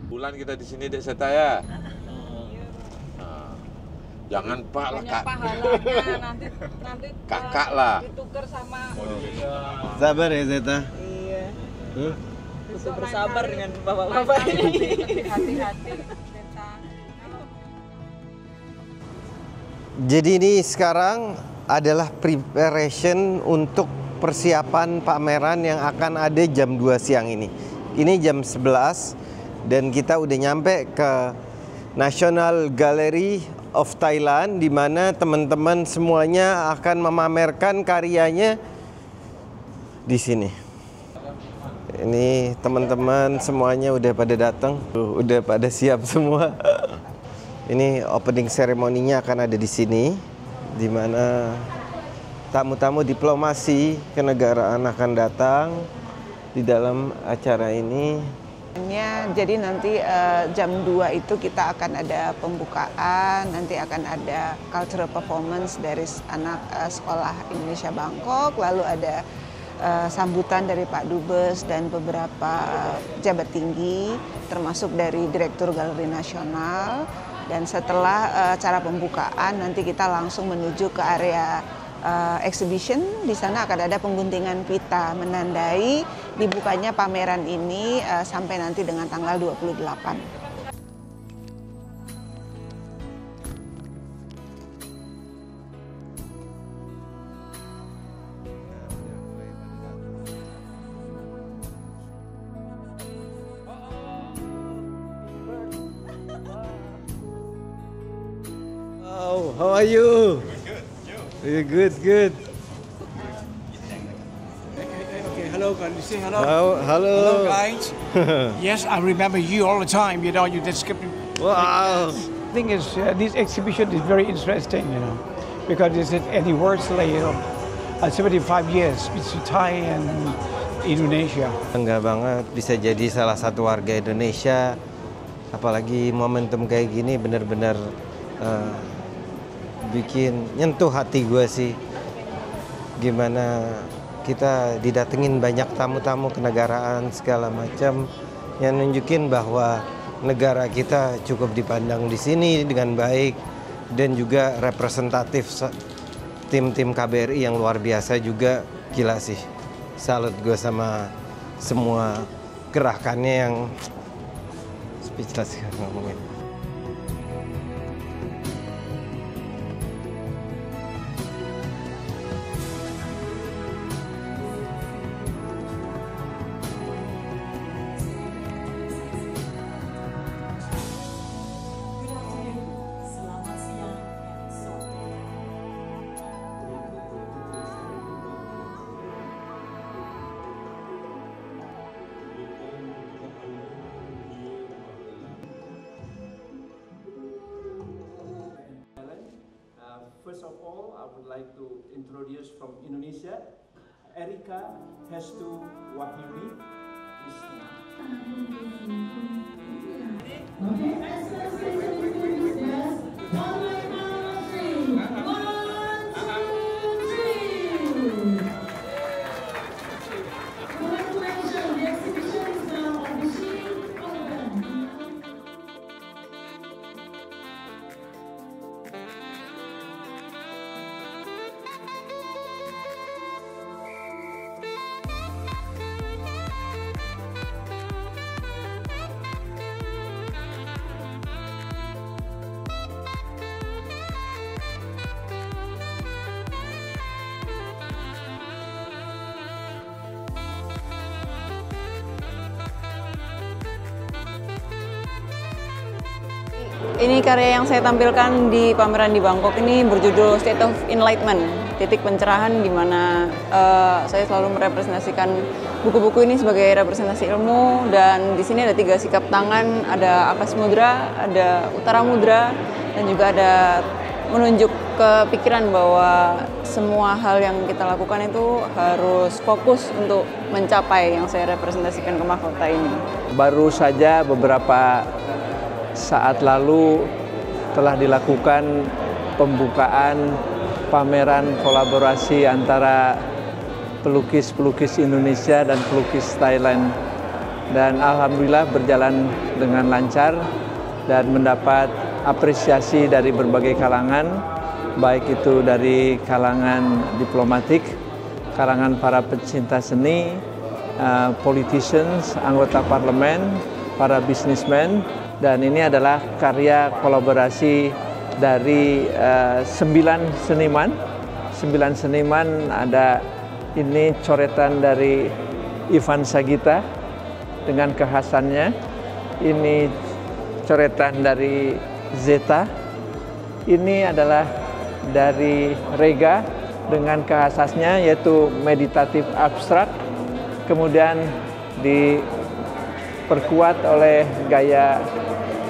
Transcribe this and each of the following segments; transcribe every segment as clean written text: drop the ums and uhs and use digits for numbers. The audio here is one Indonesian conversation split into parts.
Bulan kita di sini Dek Seta ya. Nah, jangan Pak lah Kak. Nanti Kakak lah. ditukar sama. Sabar ya Zeta. Iya. Bisa bersabar dengan bapak-bapak ini. Hati-hati. Jadi ini sekarang adalah preparation untuk persiapan pameran yang akan ada jam 2 siang ini. Ini jam 11 dan kita udah nyampe ke National Gallery of Thailand di mana teman-teman semuanya akan memamerkan karyanya di sini. Ini teman-teman semuanya udah pada datang, udah pada siap semua. Ini opening ceremony-nya akan ada di sini, di mana tamu-tamu diplomasi kenegaraan akan datang di dalam acara ini. Jadi nanti jam 2 itu kita akan ada pembukaan, nanti akan ada cultural performance dari anak sekolah Indonesia Bangkok, lalu ada sambutan dari Pak Dubes dan beberapa pejabat tinggi, termasuk dari Direktur Galeri Nasional. Dan setelah acara pembukaan nanti kita langsung menuju ke area exhibition. Di sana akan ada pengguntingan pita menandai dibukanya pameran ini sampai nanti dengan tanggal 28. Oh, how are you? Good. Good, good. Okay, hello, can you say hello? Hello. Hello, guys. Yes, I remember you all the time. You know, you just keep. Wow. The thing is, this exhibition is very interesting. You know, because it's an anniversary. 75 years between Thai and Indonesia. Bangga banget bisa jadi salah satu warga Indonesia. Apalagi momentum kayak gini benar-benar bikin nyentuh hati gue sih. Gimana kita didatengin banyak tamu-tamu kenegaraan segala macam yang nunjukin bahwa negara kita cukup dipandang di sini dengan baik dan juga representatif tim-tim KBRI yang luar biasa juga. Gila sih. Salut gue sama semua gerakannya yang speechless ngomongin. First of all, I would like to introduce from Indonesia, Erika Hestu Wahyudi. Ini karya yang saya tampilkan di pameran di Bangkok ini berjudul State of Enlightenment, titik pencerahan, di mana saya selalu merepresentasikan buku-buku ini sebagai representasi ilmu. Dan di sini ada 3 sikap tangan, ada Akas Mudra, ada Utara Mudra, dan juga ada menunjuk ke pikiran bahwa semua hal yang kita lakukan itu harus fokus untuk mencapai yang saya representasikan ke mahkota ini. Baru saja beberapa saat lalu telah dilakukan pembukaan pameran kolaborasi antara pelukis-pelukis Indonesia dan pelukis Thailand dan alhamdulillah berjalan dengan lancar dan mendapat apresiasi dari berbagai kalangan, baik itu dari kalangan diplomatik, kalangan para pecinta seni, politicians, anggota parlemen, para businessmen, dan ini adalah karya kolaborasi dari 9 seniman. 9 seniman, ada ini coretan dari Ivan Sagita dengan kekhasannya, ini coretan dari Zeta, ini adalah dari Rega dengan kekhasannya yaitu meditatif abstrak, kemudian diperkuat oleh gaya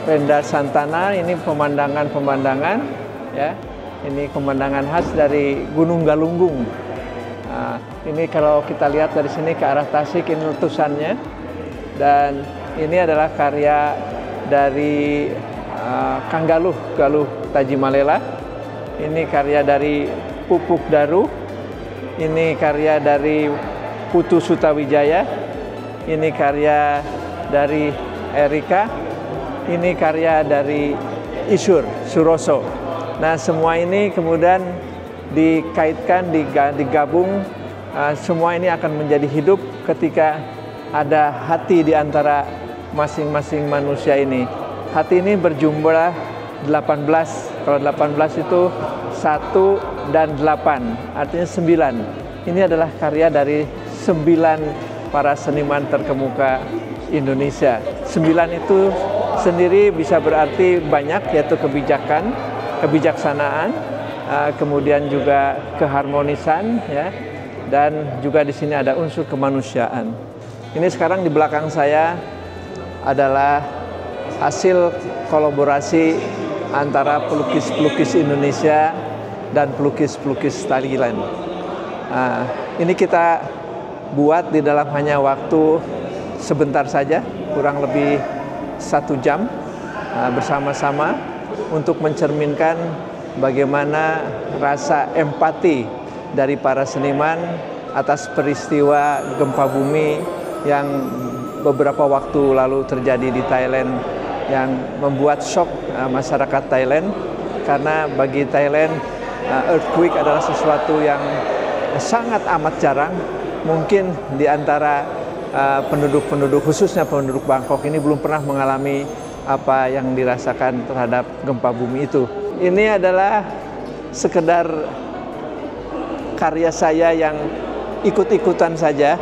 Renda Santana, ini pemandangan-pemandangan, ya, ini pemandangan khas dari Gunung Galunggung. Nah, ini kalau kita lihat dari sini ke arah Tasik, ini letusannya, dan ini adalah karya dari Kang Galuh Tajimalela, ini karya dari Pupuk Daru, ini karya dari Putu Sutawijaya, ini karya dari Erika, ini karya dari Isur Suroso. Nah, semua ini kemudian dikaitkan, digabung, semua ini akan menjadi hidup ketika ada hati di antara masing-masing manusia ini. Hati ini berjumlah 18, kalau 18 itu 1 dan 8, artinya 9. Ini adalah karya dari 9 para seniman terkemuka Indonesia. 9 itu sendiri bisa berarti banyak, yaitu kebijaksanaan, kemudian juga keharmonisan, ya, dan juga di sini ada unsur kemanusiaan. Ini sekarang di belakang saya adalah hasil kolaborasi antara pelukis-pelukis Indonesia dan pelukis-pelukis Thailand. Ini kita buat di dalam hanya waktu sebentar saja, kurang lebih 1 jam bersama-sama untuk mencerminkan bagaimana rasa empati dari para seniman atas peristiwa gempa bumi yang beberapa waktu lalu terjadi di Thailand, yang membuat shock masyarakat Thailand, karena bagi Thailand earthquake adalah sesuatu yang sangat amat jarang. Mungkin di antara penduduk-penduduk, khususnya penduduk Bangkok ini, belum pernah mengalami apa yang dirasakan terhadap gempa bumi itu. Ini adalah sekedar karya saya yang ikut-ikutan saja,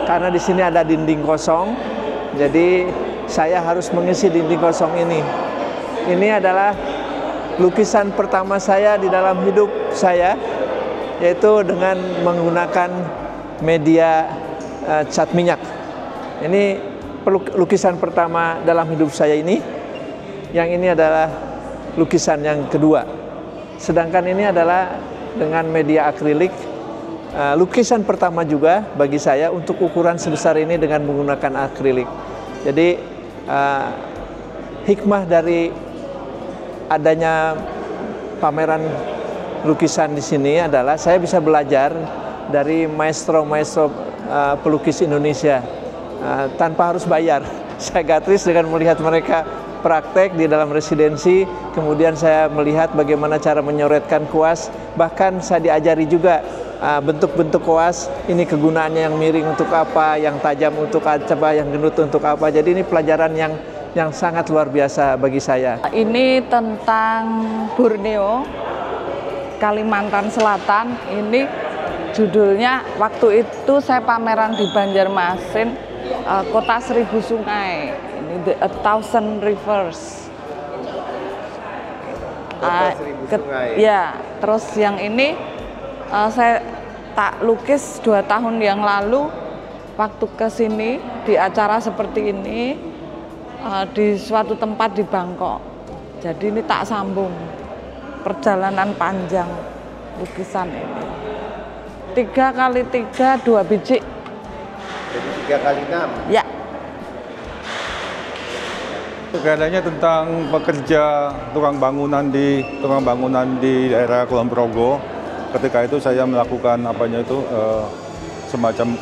karena di sini ada dinding kosong, jadi saya harus mengisi dinding kosong ini. Ini adalah lukisan pertama saya di dalam hidup saya, yaitu dengan menggunakan media cat minyak. Ini lukisan pertama dalam hidup saya ini. Yang ini adalah lukisan yang kedua. Sedangkan ini adalah dengan media akrilik. Lukisan pertama juga bagi saya untuk ukuran sebesar ini dengan menggunakan akrilik. Jadi hikmah dari adanya pameran lukisan di sini adalah saya bisa belajar dari maestro-maestro pelukis Indonesia tanpa harus bayar. Saya gratis dengan melihat mereka praktek di dalam residensi, kemudian saya melihat bagaimana cara menyoretkan kuas, bahkan saya diajari juga bentuk-bentuk kuas, ini kegunaannya yang miring untuk apa, yang tajam untuk apa, yang gendut untuk apa. Jadi ini pelajaran yang sangat luar biasa bagi saya. Ini tentang Borneo, Kalimantan Selatan. Ini judulnya, waktu itu saya pameran di Banjarmasin, Kota Seribu Sungai. Ini A Thousand Rivers. Kota Seribu Sungai. Ya, terus yang ini saya tak lukis 2 tahun yang lalu waktu ke sini di acara seperti ini di suatu tempat di Bangkok. Jadi ini tak sambung perjalanan panjang lukisan ini. 3x3 2 biji. Jadi 3x6. Ya. Keadaannya tentang pekerja tukang bangunan di daerah Kulon Progo. Ketika itu saya melakukan semacam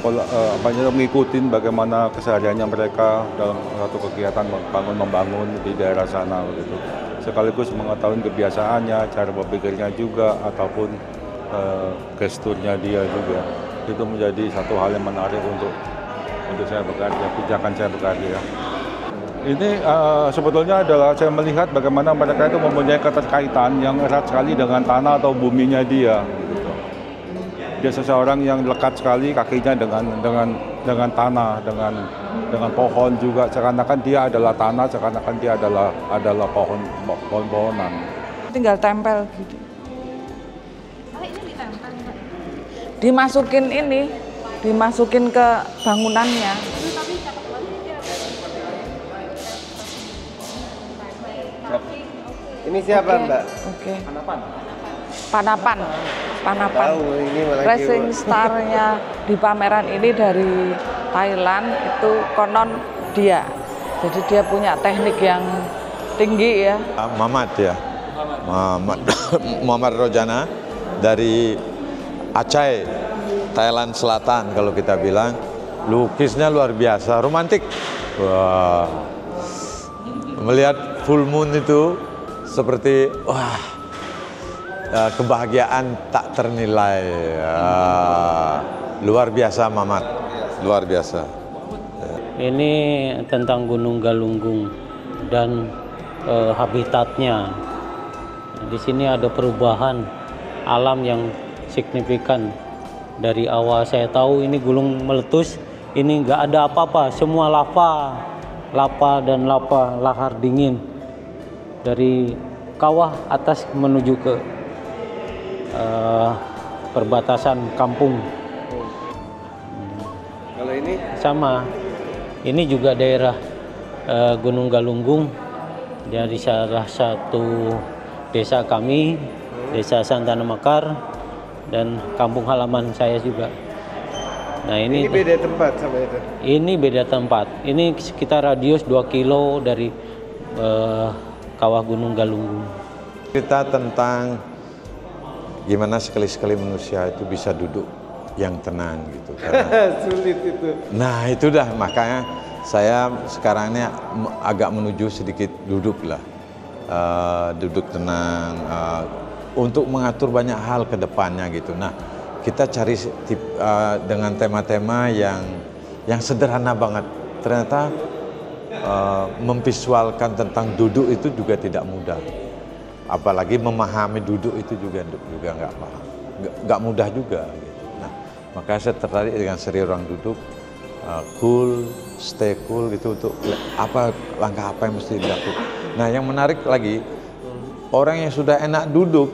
mengikuti bagaimana kesehariannya mereka dalam satu kegiatan membangun di daerah sana begitu. Sekaligus mengetahui kebiasaannya, cara berpikirnya juga, ataupun gesturnya dia juga. Itu menjadi satu hal yang menarik untuk saya bekerja, pijakan saya bekerja. Ini sebetulnya adalah saya melihat bagaimana mereka itu mempunyai keterkaitan yang erat sekali dengan tanah atau buminya dia. Dia seseorang yang lekat sekali kakinya dengan tanah, dengan pohon juga. Seakan-akan dia adalah tanah, seakan-akan dia adalah pohon-pohonan. Tinggal tempel gitu. Dimasukin ke bangunannya. Ini siapa Mbak? Oke. Panapan. Tahu, ini Racing star-nya di pameran ini dari Thailand, itu konon dia. Jadi dia punya teknik yang tinggi ya. Mamat ya. Muhammad Rojana dari Aceh, Thailand Selatan kalau kita bilang. Lukisnya luar biasa, romantik. Wah. Melihat full moon itu seperti kebahagiaan tak ternilai. Luar biasa Mamat, luar biasa. Ini tentang Gunung Galunggung dan habitatnya. Di sini ada perubahan alam yang signifikan. Dari awal saya tahu ini gunung meletus, ini nggak ada apa-apa, semua lava dan lava, lahar dingin. Dari kawah atas menuju ke perbatasan kampung. Kalau ini? Sama, ini juga daerah Gunung Galunggung, dari salah satu desa kami, Desa Santana Mekar, dan kampung halaman saya juga. Nah ini beda tempat sama itu? Ini beda tempat. Ini sekitar radius 2 kilo dari kawah Gunung Galunggung. Cerita tentang gimana sekali-sekali manusia itu bisa duduk yang tenang gitu. Sulit itu. Nah itu dah, makanya saya sekarang ini agak menuju sedikit duduk lah. Duduk tenang, untuk mengatur banyak hal ke depannya gitu. Nah kita cari dengan tema-tema yang sederhana banget. Ternyata memvisualkan tentang duduk itu juga tidak mudah. Apalagi memahami duduk itu juga nggak paham, nggak mudah juga. Gitu. Nah, makanya saya tertarik dengan seri orang duduk, cool, stay cool gitu, untuk langkah apa yang mesti dilakukan. Nah, yang menarik lagi, orang yang sudah enak duduk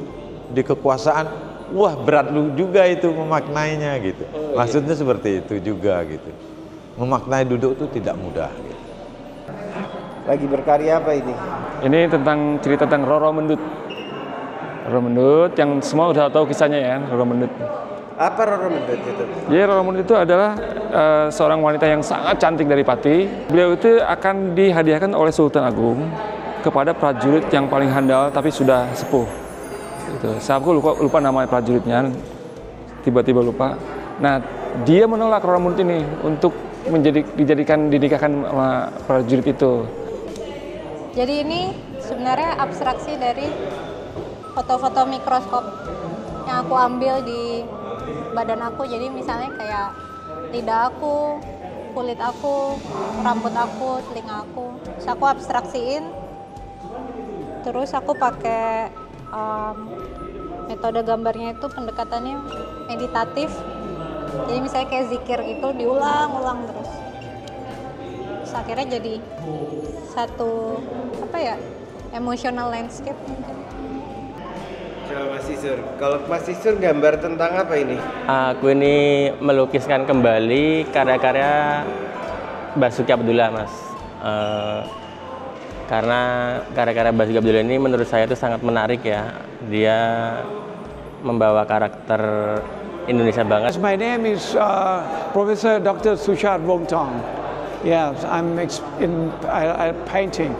di kekuasaan, wah berat juga itu memaknainya gitu. Maksudnya seperti itu juga gitu. Memaknai duduk itu tidak mudah. Gitu. Lagi berkarya apa ini? Ini tentang cerita tentang Roro Mendut. Roro Mendut yang semua udah tahu kisahnya ya, Roro Mendut. Apa Roro Mendut itu? Jadi Roro Mendut itu adalah seorang wanita yang sangat cantik dari Pati. Beliau itu akan dihadiahkan oleh Sultan Agung kepada prajurit yang paling handal tapi sudah sepuh. Gitu. Saya lupa nama prajuritnya, tiba-tiba lupa. Nah, dia menolak Roro Mendut ini untuk didikahkan sama prajurit itu. Jadi ini sebenarnya abstraksi dari foto-foto mikroskop yang aku ambil di badan aku. Jadi misalnya kayak lidah aku, kulit aku, rambut aku, telinga aku. Terus aku abstraksiin. Terus aku pakai metode gambarnya itu pendekatannya meditatif. Jadi misalnya kayak zikir itu diulang-ulang terus. Terus akhirnya jadi satu emotional landscape mungkin. Kalau Mas Isur gambar tentang apa ini? Aku ini melukiskan kembali karya-karya Basuki Abdullah, Mas. Karena karya-karya Basuki Abdullah ini menurut saya itu sangat menarik ya. Dia membawa karakter Indonesia banget. My name is Professor Dr. Sushant Wongtong. Yeah, I'm in painting.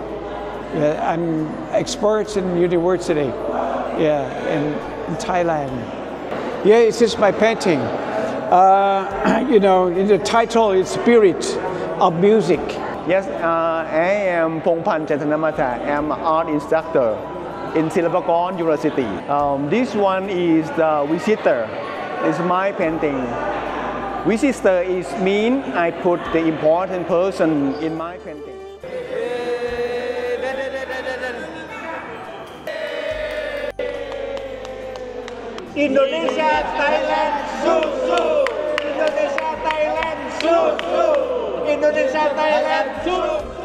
Yeah, I'm expert in university. Yeah, in Thailand. Yeah, it's just my painting. You know, the title is Spirit of Music. Yes, I am Pongpan Chantanamata. I am an art instructor in Silpakorn University. This one is the Visitor. It's my painting. Visitor is mean I put the important person in my painting. Indonesia, Thailand, susu. Indonesia, Thailand, susu. Indonesia, Thailand, susu.